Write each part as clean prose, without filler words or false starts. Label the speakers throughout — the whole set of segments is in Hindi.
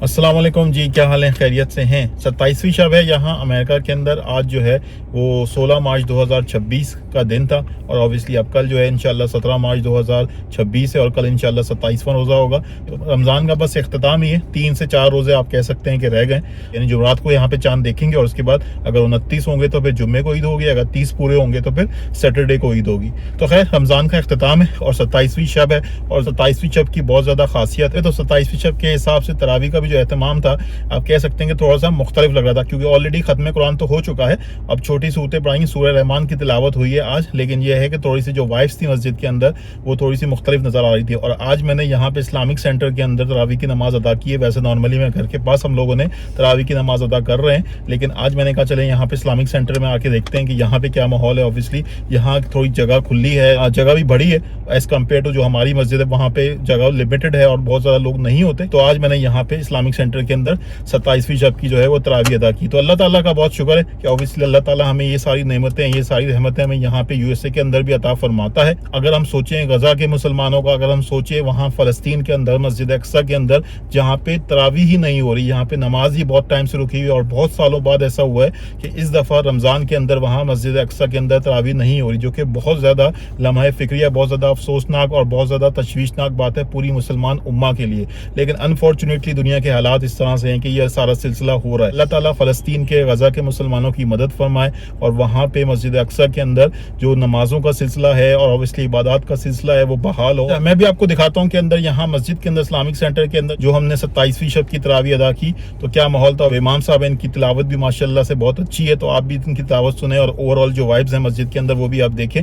Speaker 1: अस्सलाम वालेकुम जी, क्या हाल है? खैरियत से हैं? 27वीं शब है यहाँ अमेरिका के अंदर। आज जो है वो 16 मार्च 2026 का दिन था और ऑब्वियसली अब कल जो है इंशाल्लाह 17 मार्च 2026 है और कल इंशाल्लाह 27वां रोज़ा होगा। तो रमज़ान का बस इख्तिताम ही है। 3 से 4 रोज़े आप कह सकते हैं कि रह गए, यानी जुमेरात को यहाँ पे चांद देखेंगे और उसके बाद अगर 29 होंगे तो फिर जुम्मे को ईद होगी, अगर 30 पूरे होंगे तो फिर सैटरडे को ईद होगी। तो खैर रमज़ान का इख्तिताम है और 27वीं शब है और 27वीं शब की बहुत ज़्यादा खासियत है। तो 27वीं शब के हिसाब से तरावी का भी जो एहतमाम था, आप कह सकते हैं कि थोड़ा सा मुख्तलिफ लग रहा था, क्योंकि ऑलरेडी खत्म कुरान तो हो चुका है। अब छोटी सूरतें पढ़ाई, सूरह रहमान की तिलावत हुई है आज, लेकिन यह है कि थोड़ी सी जो वाइब्स थी मस्जिद के अंदर वो थोड़ी सी मुख्तलिफ नजर आ रही थी। और आज मैंने यहाँ पे इस्लामिक सेंटर के अंदर तरावी की नमाज अदा की है। वैसे नॉर्मली मैं घर के पास हम लोगों ने तरावी की नमाज अदा कर रहे हैं, लेकिन आज मैंने कहा चले यहाँ पे इस्लामिक सेंटर में आके देखते हैं कि यहाँ पे क्या माहौल है। ऑब्वियसली यहाँ थोड़ी जगह खुली है, जगह भी बड़ी है एज कम्पेयर टू जो हमारी मस्जिद है, वहाँ पे जगह लिमिटेड है और बहुत ज्यादा लोग नहीं होते। तो आज मैंने यहाँ पे इस्लामिक सेंटर के अंदर 27वीं शब की जो है वो तरावी अदा की। तो अल्लाह ताला का बहुत शुक्र है कि ऑब्वियसली अल्लाह ताला हमें ये सारी नेमतें, ये सारी रहमतें हमें यहाँ पे यूएसए के अंदर भी अता फरमाता है। अगर हम सोचें गजा के मुसलमानों का, अगर हम सोचें वहाँ फलस्तीन के अंदर मस्जिद अक्सा के अंदर जहाँ पे तरावी ही नहीं हो रही, यहाँ पे नमाज ही बहुत टाइम से रुकी हुई और बहुत सालों बाद ऐसा हुआ है कि इस दफा रमजान के अंदर वहाँ मस्जिद अक्सा के अंदर तरावी नहीं हो रही, जो कि बहुत ज्यादा लम्हा फिक्रिया, बहुत ज्यादा अफसोसनाक और बहुत ज्यादा तशवीशनाक बात है पूरी मुसलमान उम्मा के लिए। लेकिन अनफॉर्चुनेटली दुनिया के हालात इस तरह से हैं कि यह सारा सिलसिला हो रहा है। अल्लाह ताला फलस्तीन के गजा के मुसलमानों की मदद फरमाए और वहाँ पे मस्जिद अक्सा के अंदर जो नमाजों का सिलसिला है और ऑब्वियसली इबादत का सिलसिला है वो बहाल हो। मैं भी आपको दिखाता हूँ कि अंदर यहाँ मस्जिद के अंदर इस्लामिक सेंटर के अंदर जो हमने 27वीं शब की तरावी अदा की तो क्या माहौल था। इमाम साहब इनकी तिलावत भी माशाल्लाह से बहुत अच्छी है, तो आप भी इनकी तिलावत सुने और ओवरऑल जो वाइब्स हैं मस्जिद के अंदर वो भी आप देखें।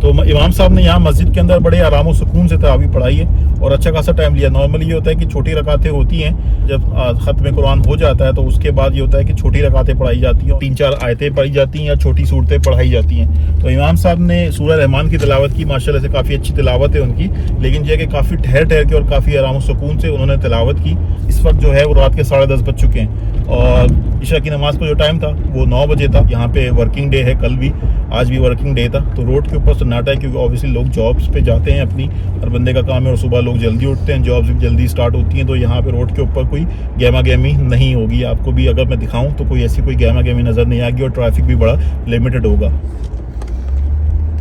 Speaker 1: तो इमाम साहब ने यहाँ मस्जिद के अंदर बड़े आराम और सुकून से तरावी पढ़ाई है और अच्छा खासा टाइम लिया। नॉर्मली ये होता है कि छोटी रकातें होती हैं, जब ख़त्म कुरान हो जाता है तो उसके बाद ये होता है कि छोटी रकातें पढ़ाई जाती हैं, 3-4 आयतें पढ़ी जाती हैं या छोटी सूरतें पढ़ाई जाती हैं। तो इमाम साहब ने सूरह रहमान की तिलावत की, माशाल्लाह से काफ़ी अच्छी तिलावत है उनकी, लेकिन यह कि काफ़ी ठहर के और काफ़ी आराम और सुकून से उन्होंने तिलावत की। इस वक्त जो है वो रात के 10:30 बज चुके हैं और ईशा की नमाज का जो टाइम था वो 9 बजे था। यहाँ पे वर्किंग डे है, कल भी आज भी वर्किंग डे था, तो रोड के ऊपर सन्नाटा है क्योंकि ऑब्वियसली लोग जॉब्स पे जाते हैं अपनी, हर बंदे का काम है और सुबह लोग जल्दी उठते हैं, जॉब्स भी जल्दी स्टार्ट होती हैं। तो यहाँ पे रोड के ऊपर कोई गहमा गहमी नहीं होगी। आपको भी अगर मैं दिखाऊं तो कोई ऐसी कोई गहमा गहमी नज़र नहीं आएगी और ट्रैफिक भी बड़ा लिमिटेड होगा।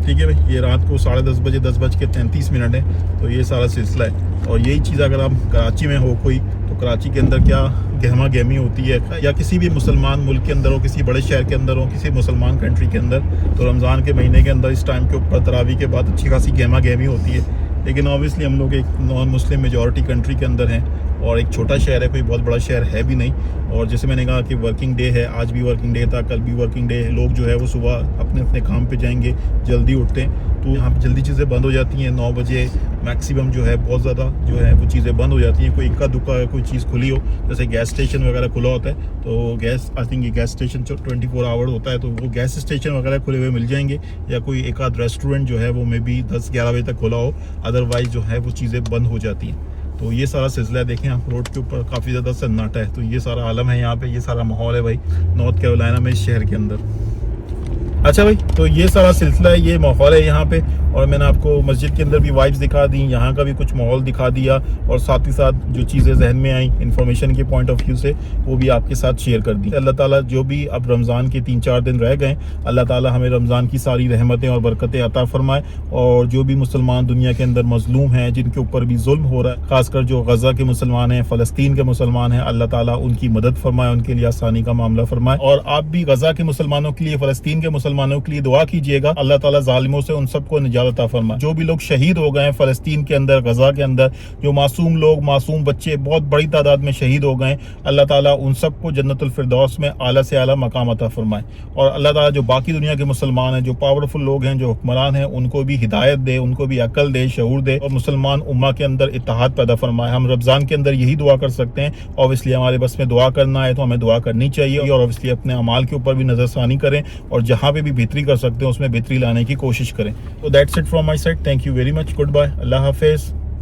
Speaker 1: ठीक है भाई, ये रात को 10:30 बजे 10:33 है, तो ये सारा सिलसिला है। और यही चीज़ अगर आप कराची में हो कोई, तो कराची के अंदर क्या गहमा गहमी होती है, या किसी भी मुसलमान मुल्क के अंदर हो, किसी बड़े शहर के अंदर हो, किसी मुसलमान कंट्री के अंदर, तो रमज़ान के महीने के अंदर इस टाइम के ऊपर तरावी के बाद अच्छी खासी गहमा गहमी होती है। लेकिन ऑब्वियसली हम लोग एक नॉन मुस्लिम मेजॉरिटी कंट्री के अंदर हैं और एक छोटा शहर है, कोई बहुत बड़ा शहर है भी नहीं। और जैसे मैंने कहा कि वर्किंग डे है, आज भी वर्किंग डे था, कल भी वर्किंग डे है। लोग जो है वो सुबह अपने अपने काम पे जाएंगे, जल्दी उठते हैं, तो यहाँ पे जल्दी चीज़ें बंद हो जाती हैं। 9 बजे मैक्सिमम जो है बहुत ज़्यादा जो है वो चीज़ें बंद हो जाती हैं। कोई इक्का दुक्का कोई चीज़ खुली हो, जैसे गैस स्टेशन वगैरह खुला होता है, तो गैस आई थिंक ये गैस स्टेशन 24 आवर होता है, तो वो गैस स्टेशन वगैरह खुले हुए मिल जाएंगे, या कोई एक आध रेस्टोरेंट जो है वो मे बी 10-11 बजे तक खुला हो, अदरवाइज जो है वो चीज़ें बंद हो जाती हैं। तो ये सारा सिलसिला देखें आप, रोड के ऊपर काफ़ी ज़्यादा सन्नाटा है। तो ये सारा आलम है यहाँ पे, ये सारा माहौल है भाई नॉर्थ कैरोलिना में, इस शहर के अंदर। अच्छा भाई, तो ये सारा सिलसिला है, ये माहौल है यहाँ पे। और मैंने आपको मस्जिद के अंदर भी वाइब्स दिखा दी, यहाँ का भी कुछ माहौल दिखा दिया और साथ ही साथ जो चीज़ें जहन में आई इन्फॉर्मेशन के पॉइंट ऑफ व्यू से वो भी आपके साथ शेयर कर दी। अल्लाह ताला जो भी अब रमज़ान के 3-4 दिन रह गए, अल्लाह ताला हमें रमज़ान की सारी रहमतें और बरकतें अता फरमाए। और जो भी मुसलमान दुनिया के अंदर मजलूम हैं, जिनके ऊपर भी जुल्म हो रहा है, खासकर जो गजा के मुसलमान हैं, फ़लस्तीन के मुसलमान हैं, अल्लाह ताला उनकी मदद फरमाए, उनके लिए आसानी का मामला फरमाए। और आप भी गजा के मुसलमानों के लिए, फ़लस्तीन के मुसलमान मुसलमानों के लिए दुआ कीजिएगा, अल्लाह ताला जालिमों से उन सबको निजात अता फरमाए। जो भी लोग शहीद हो गए हैं फ़लस्तीन के अंदर, गजा के अंदर, जो मासूम लोग, मासूम बच्चे बहुत बड़ी तादाद में शहीद हो गए, अल्लाह ताला उन सबको जन्नतुल फिरदौस में आला से आला मकाम अता फरमाए। और अल्लाह ताला जो बाकी दुनिया के मुसलमान हैं, जो पावरफुल लोग हैं, जो हुक्मरान हैं, उनको भी हिदायत दे, उनको भी अकल दे, शऊर दे और मुसलमान उम्मा के अंदर इत्तेहाद पैदा फरमाए। हम रमज़ान के अंदर यही दुआ कर सकते हैं। ऑब्वियसली हमारे बस में दुआ करना है तो हमें दुआ करनी चाहिए और ऑब्वियसली अपने अमाल के ऊपर भी नज़रसानी करें और जहाँ पे भी बेहतरी कर सकते हैं उसमें बेहतरी लाने की कोशिश करें। तो that's it from my side. Thank you very much. Good bye. अल्लाह हाफिज़।